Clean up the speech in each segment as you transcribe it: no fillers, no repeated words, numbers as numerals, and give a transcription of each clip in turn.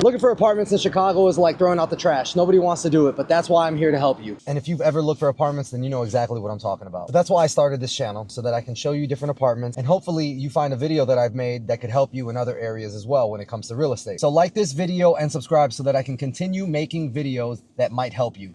Looking for apartments in Chicago is like throwing out the trash. Nobody wants to do it, but that's why I'm here to help you. And if you've ever looked for apartments, then you know exactly what I'm talking about. But that's why I started this channel, so that I can show you different apartments, and hopefully you find a video that I've made that could help you in other areas as well when it comes to real estate. So like this video and subscribe so that I can continue making videos that might help you.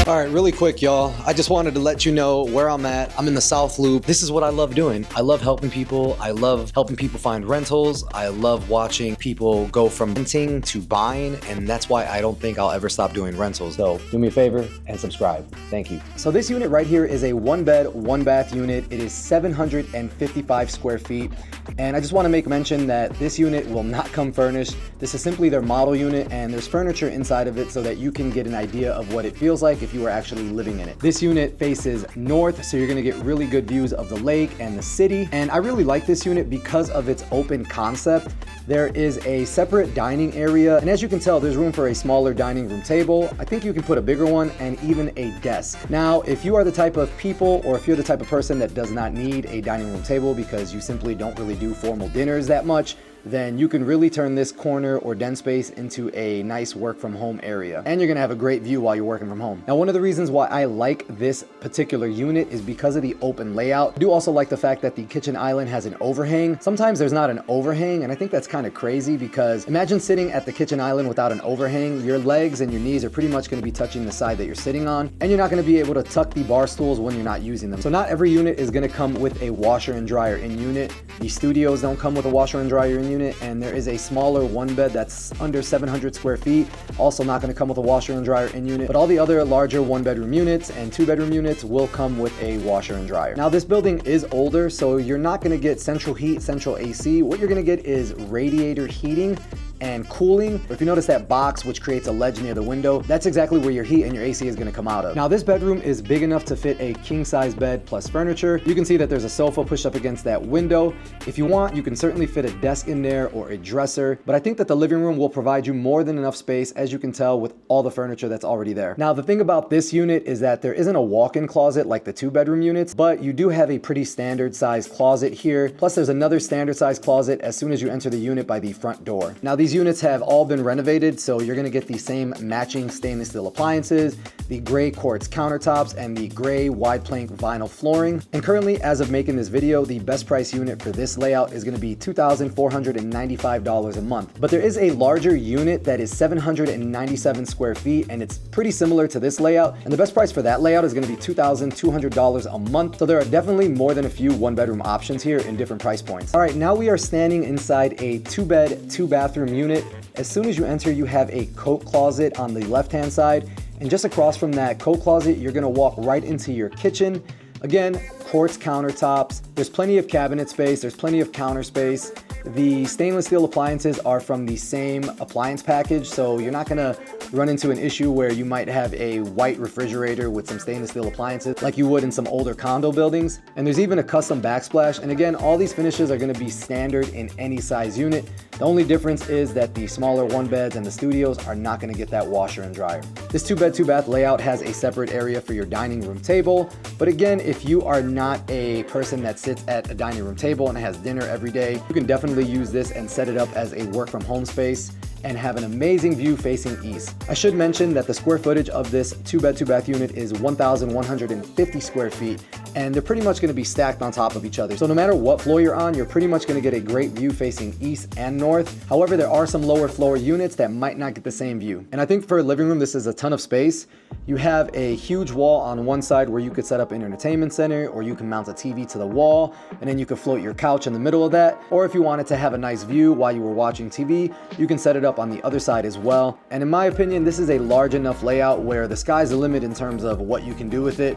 All right, really quick, y'all. I just wanted to let you know where I'm at. I'm in the South Loop. This is what I love doing. I love helping people. I love helping people find rentals. I love watching people go from renting to buying, and that's why I don't think I'll ever stop doing rentals. So do me a favor and subscribe. Thank you. So this unit right here is a 1-bed, 1-bath unit. It is 755 square feet. And I just want to make mention that this unit will not come furnished. This is simply their model unit, and there's furniture inside of it so that you can get an idea of what it feels like if you were actually living in it. This unit faces north, so you're going to get really good views of the lake and the city. And I really like this unit because of its open concept. There is a separate dining area, and as you can tell, there's room for a smaller dining room table. I think you can put a bigger one and even a desk. Now, if you are the type of people, or if you're the type of person that does not need a dining room table because you simply don't really do formal dinners that much, then you can really turn this corner or den space into a nice work from home area. And you're gonna have a great view while you're working from home. Now, one of the reasons why I like this particular unit is because of the open layout. I do also like the fact that the kitchen island has an overhang. Sometimes there's not an overhang, and I think that's kind of crazy because imagine sitting at the kitchen island without an overhang. Your legs and your knees are pretty much gonna be touching the side that you're sitting on, and you're not gonna be able to tuck the bar stools when you're not using them. So not every unit is gonna come with a washer and dryer in unit. The studios don't come with a washer and dryer in unit, and there is a smaller 1-bed that's under 700 square feet, also not going to come with a washer and dryer in unit, but all the other larger 1-bedroom units and 2-bedroom units will come with a washer and dryer. Now, this building is older, so you're not going to get central heat, central AC. What you're going to get is radiator heating and cooling. If you notice that box, which creates a ledge near the window, that's exactly where your heat and your AC is going to come out of. Now, this bedroom is big enough to fit a king-size bed plus furniture. You can see that there's a sofa pushed up against that window. If you want, you can certainly fit a desk in there or a dresser, but I think that the living room will provide you more than enough space, as you can tell with all the furniture that's already there. Now, the thing about this unit is that there isn't a walk-in closet like the 2-bedroom units, but you do have a pretty standard size closet here. Plus, there's another standard size closet as soon as you enter the unit by the front door. Now, these units have all been renovated, so you're gonna get the same matching stainless steel appliances, the gray quartz countertops, and the gray wide plank vinyl flooring. And currently, as of making this video, the best price unit for this layout is gonna be $2,495 a month. But there is a larger unit that is 797 square feet, and it's pretty similar to this layout. And the best price for that layout is gonna be $2,200 a month. So there are definitely more than a few 1-bedroom options here in different price points. All right, now we are standing inside a 2-bed, 2-bathroom unit. As soon as you enter, you have a coat closet on the left-hand side. And just across from that coat closet, you're gonna walk right into your kitchen. Again, quartz countertops. There's plenty of cabinet space. There's plenty of counter space. The stainless steel appliances are from the same appliance package, so you're not gonna run into an issue where you might have a white refrigerator with some stainless steel appliances like you would in some older condo buildings. And there's even a custom backsplash. And again, all these finishes are gonna be standard in any size unit. The only difference is that the smaller 1-beds and the studios are not gonna get that washer and dryer. This 2-bed, 2-bath layout has a separate area for your dining room table. But again, if you are not a person that sits at a dining room table and has dinner every day, you can definitely use this and set it up as a work from home space and have an amazing view facing east. I should mention that the square footage of this 2-bed, 2-bath unit is 1,150 square feet, and they're pretty much gonna be stacked on top of each other. So no matter what floor you're on, you're pretty much gonna get a great view facing east and north. However, there are some lower floor units that might not get the same view. And I think for a living room, this is a ton of space. You have a huge wall on one side where you could set up an entertainment center, or you can mount a TV to the wall, and then you could float your couch in the middle of that. Or if you wanted to have a nice view while you were watching TV, you can set it up on the other side as well. And in my opinion, this is a large enough layout where the sky's the limit in terms of what you can do with it.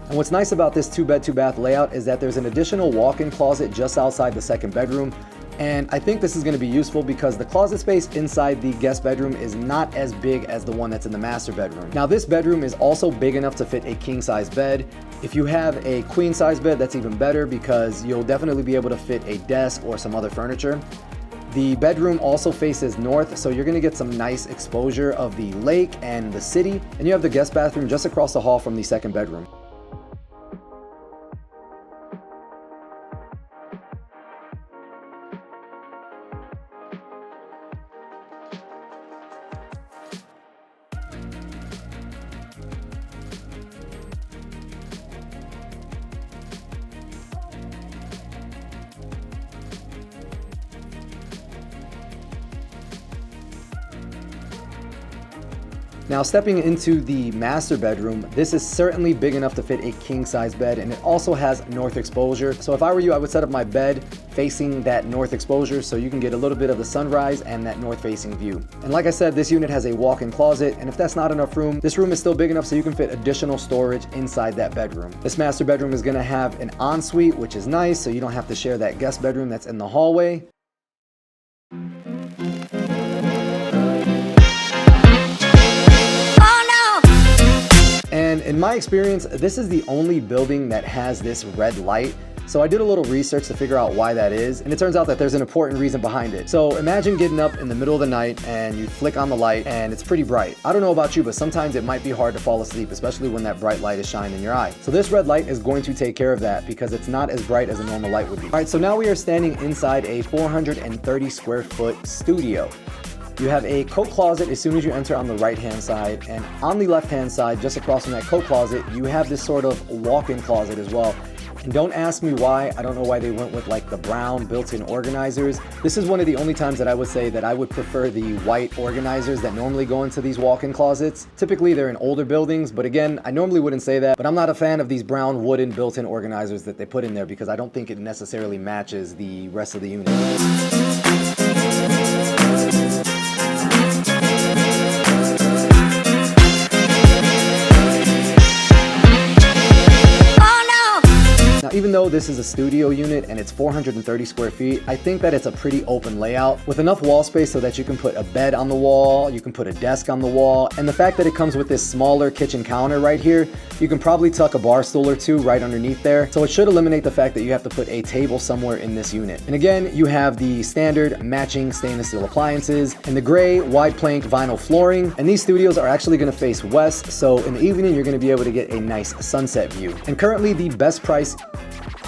And what's nice about this 2-bed, 2-bath layout is that there's an additional walk-in closet just outside the second bedroom. And I think this is gonna be useful because the closet space inside the guest bedroom is not as big as the one that's in the master bedroom. Now this bedroom is also big enough to fit a king size bed. If you have a queen size bed, that's even better because you'll definitely be able to fit a desk or some other furniture. The bedroom also faces north, so you're gonna get some nice exposure of the lake and the city. And you have the guest bathroom just across the hall from the second bedroom. Now stepping into the master bedroom, this is certainly big enough to fit a king size bed, and it also has north exposure. So if I were you, I would set up my bed facing that north exposure so you can get a little bit of the sunrise and that north facing view. And like I said, this unit has a walk-in closet, and if that's not enough room, this room is still big enough so you can fit additional storage inside that bedroom. This master bedroom is gonna have an ensuite, which is nice, so you don't have to share that guest bedroom that's in the hallway. And in my experience, this is the only building that has this red light. So I did a little research to figure out why that is, and it turns out that there's an important reason behind it. So imagine getting up in the middle of the night and you flick on the light and it's pretty bright. I don't know about you, but sometimes it might be hard to fall asleep, especially when that bright light is shining in your eye. So this red light is going to take care of that because it's not as bright as a normal light would be. All right, so now we are standing inside a 430 square foot studio. You have a coat closet as soon as you enter on the right-hand side, and on the left-hand side, just across from that coat closet, you have this sort of walk-in closet as well. And don't ask me why. I don't know why they went with like the brown built-in organizers. This is one of the only times that I would say that I would prefer the white organizers that normally go into these walk-in closets. Typically they're in older buildings, but again, I normally wouldn't say that, but I'm not a fan of these brown wooden built-in organizers that they put in there because I don't think it necessarily matches the rest of the unit. Even though this is a studio unit and it's 430 square feet, I think that it's a pretty open layout with enough wall space so that you can put a bed on the wall, you can put a desk on the wall, and the fact that it comes with this smaller kitchen counter right here, you can probably tuck a bar stool or two right underneath there. So it should eliminate the fact that you have to put a table somewhere in this unit. And again, you have the standard matching stainless steel appliances and the gray wide plank vinyl flooring. And these studios are actually going to face west, so in the evening you're going to be able to get a nice sunset view. And currently the best price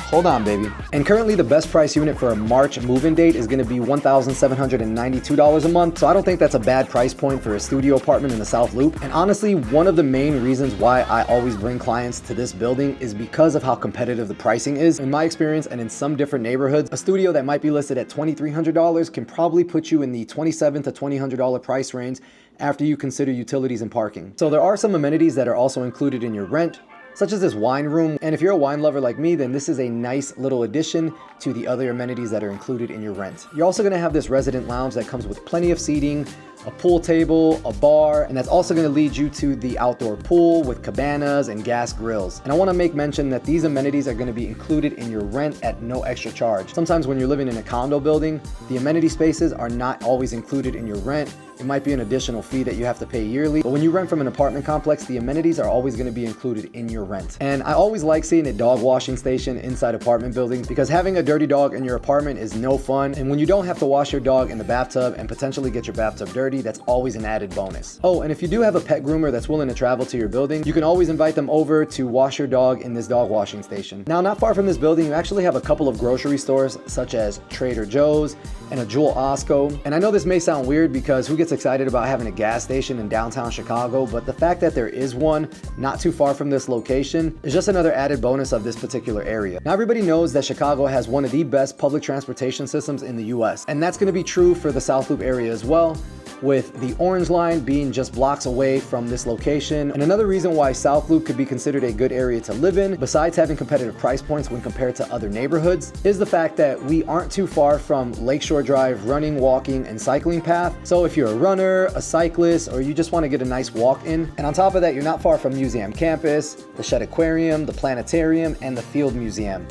Hold on, baby. And currently the best price unit for a March move-in date is gonna be $1,792 a month. So I don't think that's a bad price point for a studio apartment in the South Loop. And honestly, one of the main reasons why I always bring clients to this building is because of how competitive the pricing is. In my experience, and in some different neighborhoods, a studio that might be listed at $2,300 can probably put you in the $2,700 to $2,000 price range after you consider utilities and parking. So there are some amenities that are also included in your rent, such as this wine room. And if you're a wine lover like me, then this is a nice little addition to the other amenities that are included in your rent. You're also gonna have this resident lounge that comes with plenty of seating, a pool table, a bar, and that's also gonna lead you to the outdoor pool with cabanas and gas grills. And I wanna make mention that these amenities are gonna be included in your rent at no extra charge. Sometimes when you're living in a condo building, the amenity spaces are not always included in your rent. It might be an additional fee that you have to pay yearly, but when you rent from an apartment complex, the amenities are always gonna be included in your rent. And I always like seeing a dog washing station inside apartment buildings because having a dirty dog in your apartment is no fun. And when you don't have to wash your dog in the bathtub and potentially get your bathtub dirty, that's always an added bonus. Oh, and if you do have a pet groomer that's willing to travel to your building, you can always invite them over to wash your dog in this dog washing station. Now, not far from this building, you actually have a couple of grocery stores such as Trader Joe's and a Jewel Osco. And I know this may sound weird because who gets excited about having a gas station in downtown Chicago, but the fact that there is one not too far from this location is just another added bonus of this particular area. Now, everybody knows that Chicago has one of the best public transportation systems in the US, and that's gonna be true for the South Loop area as well, with the Orange Line being just blocks away from this location. And another reason why South Loop could be considered a good area to live in, besides having competitive price points when compared to other neighborhoods, is the fact that we aren't too far from Lakeshore Drive running, walking, and cycling path. So if you're a runner, a cyclist, or you just want to get a nice walk in, and on top of that, you're not far from Museum Campus, the Shed Aquarium, the Planetarium, and the Field Museum.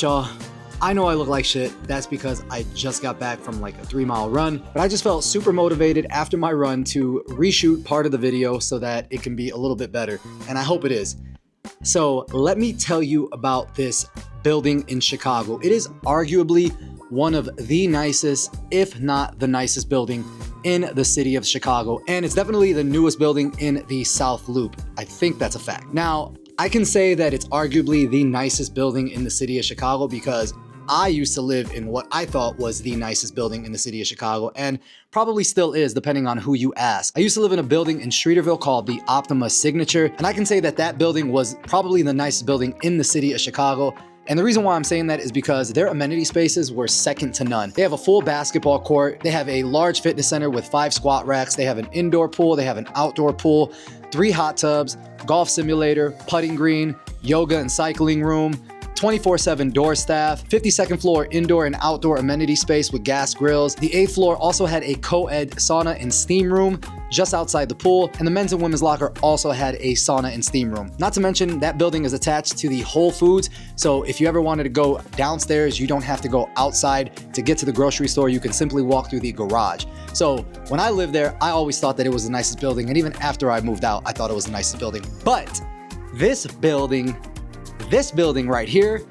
right, y'all. I know I look like shit. That's because I just got back from like a 3-mile run, but I just felt super motivated after my run to reshoot part of the video so that it can be a little bit better, and I hope it is. So let me tell you about this building in Chicago. It is arguably one of the nicest, if not the nicest building in the city of Chicago, and it's definitely the newest building in the South Loop. I think that's a fact. Now, I can say that it's arguably the nicest building in the city of Chicago because I used to live in what I thought was the nicest building in the city of Chicago, and probably still is depending on who you ask. I used to live in a building in Streeterville called the Optima Signature, and I can say that that building was probably the nicest building in the city of Chicago. And the reason why I'm saying that is because their amenity spaces were second to none. They have a full basketball court, they have a large fitness center with 5 squat racks, they have an indoor pool, they have an outdoor pool, 3 hot tubs, golf simulator, putting green, yoga and cycling room, 24/7 door staff, 52nd floor indoor and outdoor amenity space with gas grills. The 8th floor also had a co-ed sauna and steam room just outside the pool, and the men's and women's locker also had a sauna and steam room. Not to mention that building is attached to the Whole Foods, so if you ever wanted to go downstairs, you don't have to go outside to get to the grocery store. You can simply walk through the garage. So when I lived there, I always thought that it was the nicest building, and even after I moved out, I thought it was the nicest building. But this building right here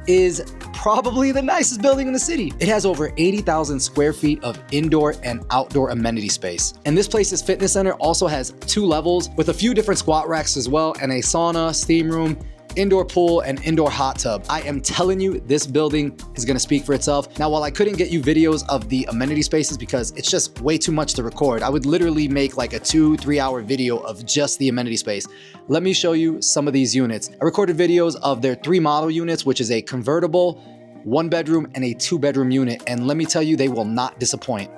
is probably the nicest building in the city. It has over 80,000 square feet of indoor and outdoor amenity space. And this place's fitness center also has 2 levels with a few different squat racks as well, and a sauna, steam room, indoor pool, and indoor hot tub. I am telling you, this building is gonna speak for itself. Now, while I couldn't get you videos of the amenity spaces because it's just way too much to record, I would literally make like a 2-3 hour video of just the amenity space. Let me show you some of these units. I recorded videos of their 3 model units, which is a convertible, 1 bedroom, and a 2 bedroom unit. And let me tell you, they will not disappoint.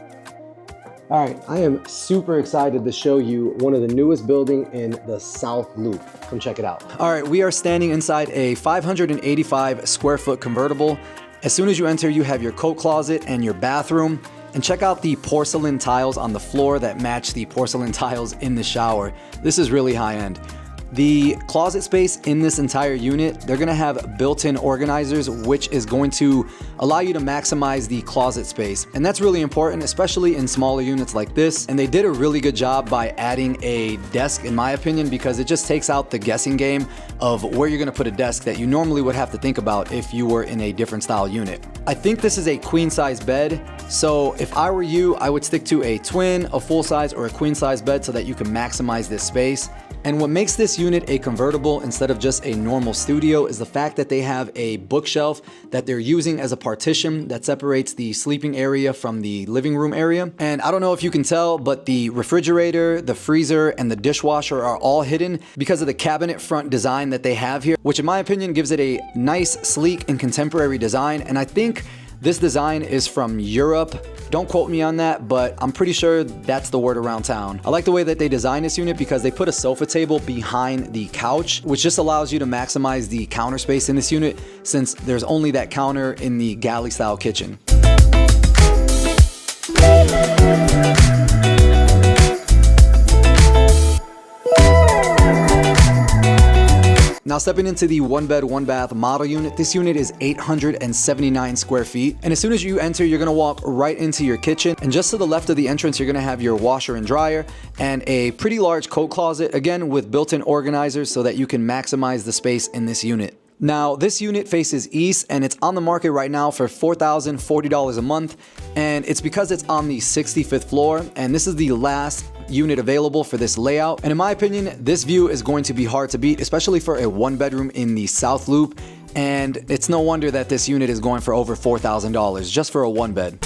All right, I am super excited to show you one of the newest buildings in the South Loop. Come check it out. All right, we are standing inside a 585 square foot convertible. As soon as you enter, you have your coat closet and your bathroom. And check out the porcelain tiles on the floor that match the porcelain tiles in the shower. This is really high end. The closet space in this entire unit, they're gonna have built-in organizers, which is going to allow you to maximize the closet space. And that's really important, especially in smaller units like this. And they did a really good job by adding a desk, in my opinion, because it just takes out the guessing game of where you're gonna put a desk that you normally would have to think about if you were in a different style unit. I think this is a queen size bed. So if I were you, I would stick to a twin, a full size, or a queen size bed so that you can maximize this space. And what makes this unit a convertible instead of just a normal studio is the fact that they have a bookshelf that they're using as a partition that separates the sleeping area from the living room area. And I don't know if you can tell, but the refrigerator, the freezer, and the dishwasher are all hidden because of the cabinet front design that they have here, which in my opinion gives it a nice, sleek, and contemporary design. And I think this design is from Europe. Don't quote me on that, but I'm pretty sure that's the word around town. I like the way that they designed this unit because they put a sofa table behind the couch, which just allows you to maximize the counter space in this unit since there's only that counter in the galley style kitchen. Now stepping into the 1 bed, 1 bath model unit, this unit is 879 square feet. And as soon as you enter, you're gonna walk right into your kitchen. And just to the left of the entrance, you're gonna have your washer and dryer and a pretty large coat closet, again with built-in organizers so that you can maximize the space in this unit. Now, this unit faces east and it's on the market right now for $4,040 a month. And it's because it's on the 65th floor. And this is the last unit available for this layout. And in my opinion, this view is going to be hard to beat, especially for a 1 bedroom in the South Loop. And it's no wonder that this unit is going for over $4,000 just for a 1 bed.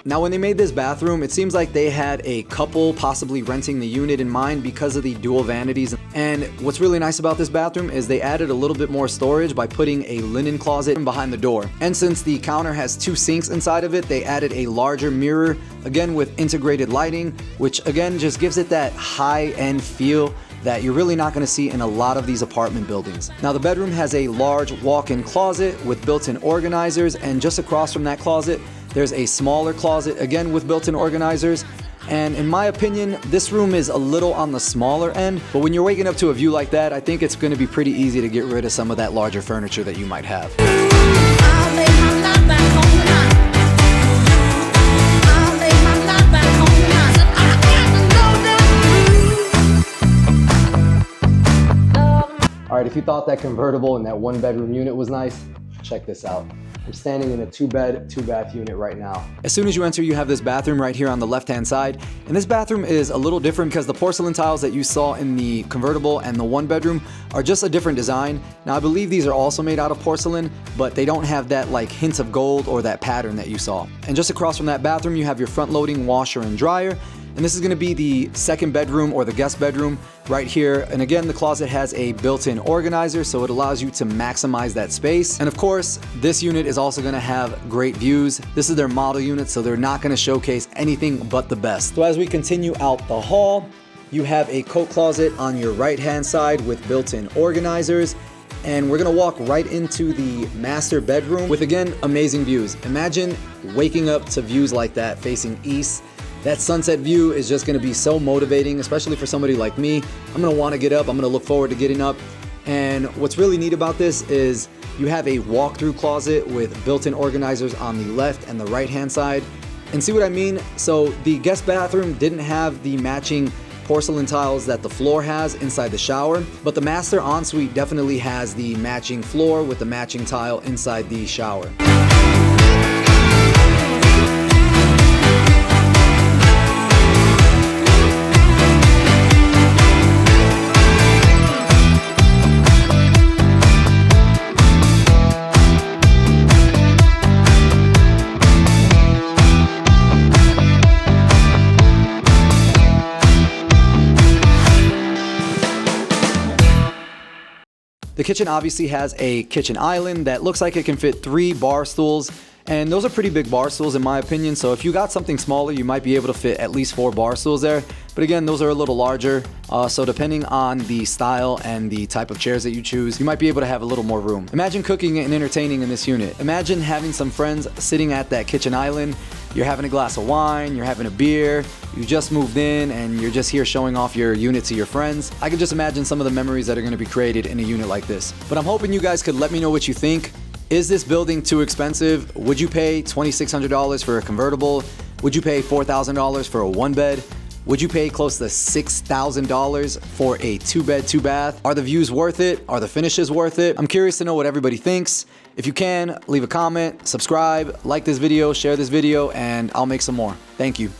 Now, when they made this bathroom, it seems like they had a couple possibly renting the unit in mind because of the dual vanities. And what's really nice about this bathroom is they added a little bit more storage by putting a linen closet behind the door. And since the counter has 2 sinks inside of it, they added a larger mirror, again with integrated lighting, which again just gives it that high-end feel that you're really not going to see in a lot of these apartment buildings. Now, the bedroom has a large walk-in closet with built-in organizers, and just across from that closet there's a smaller closet, again with built-in organizers. And in my opinion, this room is a little on the smaller end, but when you're waking up to a view like that, I think it's going to be pretty easy to get rid of some of that larger furniture that you might have. All right, if you thought that convertible in that 1-bedroom unit was nice, check this out. I'm standing in a 2-bed, 2-bath unit right now. As soon as you enter, you have this bathroom right here on the left-hand side. And this bathroom is a little different because the porcelain tiles that you saw in the convertible and the 1-bedroom are just a different design. Now, I believe these are also made out of porcelain, but they don't have that like hint of gold or that pattern that you saw. And just across from that bathroom, you have your front-loading washer and dryer. And this is going to be the 2nd bedroom or the guest bedroom right here. And again, the closet has a built-in organizer, so it allows you to maximize that space. And of course, this unit is also going to have great views. This is their model unit, so they're not going to showcase anything but the best. So as we continue out the hall, you have a coat closet on your right-hand side with built-in organizers. And we're gonna walk right into the master bedroom with, again, amazing views. Imagine waking up to views like that facing east. That sunset view is just gonna be so motivating, especially for somebody like me. I'm gonna wanna get up, I'm gonna look forward to getting up. And what's really neat about this is you have a walk-through closet with built-in organizers on the left and the right-hand side. And see what I mean? So the guest bathroom didn't have the matching porcelain tiles that the floor has inside the shower, but the master ensuite definitely has the matching floor with the matching tile inside the shower. The kitchen obviously has a kitchen island that looks like it can fit 3 bar stools, and those are pretty big bar stools in my opinion. So if you got something smaller, you might be able to fit at least 4 bar stools there. But again, those are a little larger. So depending on the style and the type of chairs that you choose, you might be able to have a little more room. Imagine cooking and entertaining in this unit. Imagine having some friends sitting at that kitchen island. You're having a glass of wine, you're having a beer, you just moved in, and you're just here showing off your unit to your friends. I can just imagine some of the memories that are gonna be created in a unit like this. But I'm hoping you guys could let me know what you think. Is this building too expensive? Would you pay $2,600 for a convertible? Would you pay $4,000 for a 1-bed? Would you pay close to $6,000 for a 2-bed, 2-bath? Are the views worth it? Are the finishes worth it? I'm curious to know what everybody thinks. If you can, leave a comment, subscribe, like this video, share this video, and I'll make some more. Thank you.